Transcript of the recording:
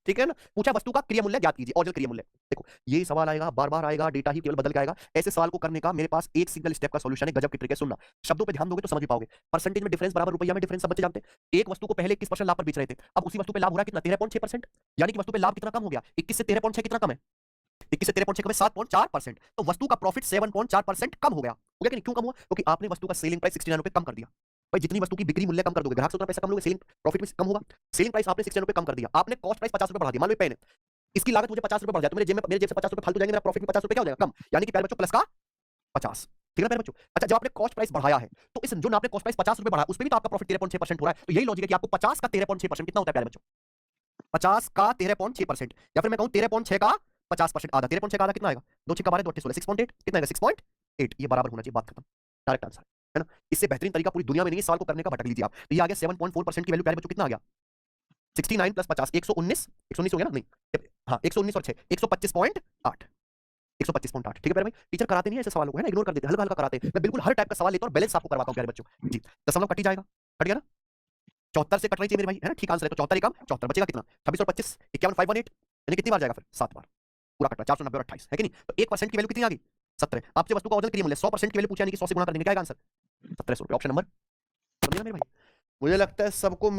ठीक है ना। पूछा वस्तु का क्रिया मूल्य ज्ञात कीजिए, ओरिजिनल क्रिया मूल्य। देखो ये सवाल आएगा, बार बार आएगा, डेटा ही केवल बदल के आएगा। ऐसे सवाल को करने का मेरे पास एक सिंगल स्टेप का सॉल्यूशन है, गजब की ट्रिक है, सुनना। शब्दों पे ध्यान दोगे तो समझ भी पाओगे। परसेंटेज में डिफरेंस बराबर रुपया में डिफरेंस, सब बच्चे जानते हैं। एक वस्तु को पहले 21% लाभ पर बेच रहे थे, अब उसी वस्तु पे लाभ हो रहा है कितना, 13.6%। यानी कि वस्तु पे लाभ कितना कम हो गया, 21 से 13.6 कितना कम है, 21 से 13.6 कम है 7.4%। तो वस्तु का प्रॉफिट 7.4% कम हो गया कि नहीं? क्यों कम हुआ? क्योंकि आपने वस्तु का सेलिंग प्राइस 69 रुपए कम कर दिया। भाई जितनी वस्तु की बिक्री मूल्य कम कर दोगे, ग्राहक से उतना पैसा कम लोगे, सेलिंग प्रॉफिट भी कम होगा। सेलिंग प्राइस आपने 69 रुपए कम कर दिया, आपने कॉस्ट प्राइस 50 रुपए बढ़ा दिया। मान लो पेन है, इसकी लागत मुझे 50 रुपए बढ़ जाए तो मेरे जेब से 50 रुपए फालतू जाएंगे, मेरा प्रॉफिट भी 50 रुपए क्या हो जाएगा, कम। यानी कि प्यारे बच्चों प्लस का 50। ठीक है ना प्यारे बच्चों। अच्छा जब आपने कॉस्ट प्राइस बढ़ाया है तो इस जो आपने कॉस्ट प्राइस 50 रुपए बढ़ाया उस पर भी तो आपका प्रॉफिट 13.6% हो रहा है। तो यही लॉजिक है कि आपको 50 का 13.6% कितना होता है प्यारे बच्चों, 50 का 13.6%, या फिर मैं कहूं 13.6 का 50% आधा। 13.6 का आधा कितना आएगा, 2 6 12 2 8 16, 6.8 कितना आएगा, 6.8। ये बराबर होना चाहिए, बात खत्म, डायरेक्ट आंसर है ना। इससे बेहतरीन तरीका पूरी दुनिया में नहीं है सवाल को करने का, भटक लीजिए आप। तो ये आ गया 7.4% की वैल्यू प्यारे बच्चों कितना आ गया, 69 प्लस 50 119, 119 हो गया ना, नहीं हाँ 119 और 6 125.8, 125.8। ठीक है प्यारे भाई, टीचर कराते नहीं है ऐसे सवालों को, है ना, इग्नोर कर देते, हल्का हल्का कराते हैं। मैं बिल्कुल हर टाइप का सवाल लेता हूं और बैलेंस आपको करवाता हूं प्यारे बच्चों जी। दशमलव कट ही जाएगा, कट गया ना, 74 से कटना चाहिए मेरे भाई, है ना, ठीक आंसर है। तो 74 एकम 74 बचेगा कितना, 26 और 25 51 518, यानी कितनी बार जाएगा फिर, 7 बार पूरा कट रहा है, 490 और 28 है कि नहीं। तो 1% की वैल्यू कितनी आ गई, 17। आपसे वस्तु का ओरिजिनल क्रिया मूल्य 100% की वैल्यू पूछा, यानी कि 100 से गुणा कर देंगे, क्या आएगा आंसर, 1700 रुपये, ऑप्शन नंबर। समझे ना मेरे भाई। मुझे लगता है सबको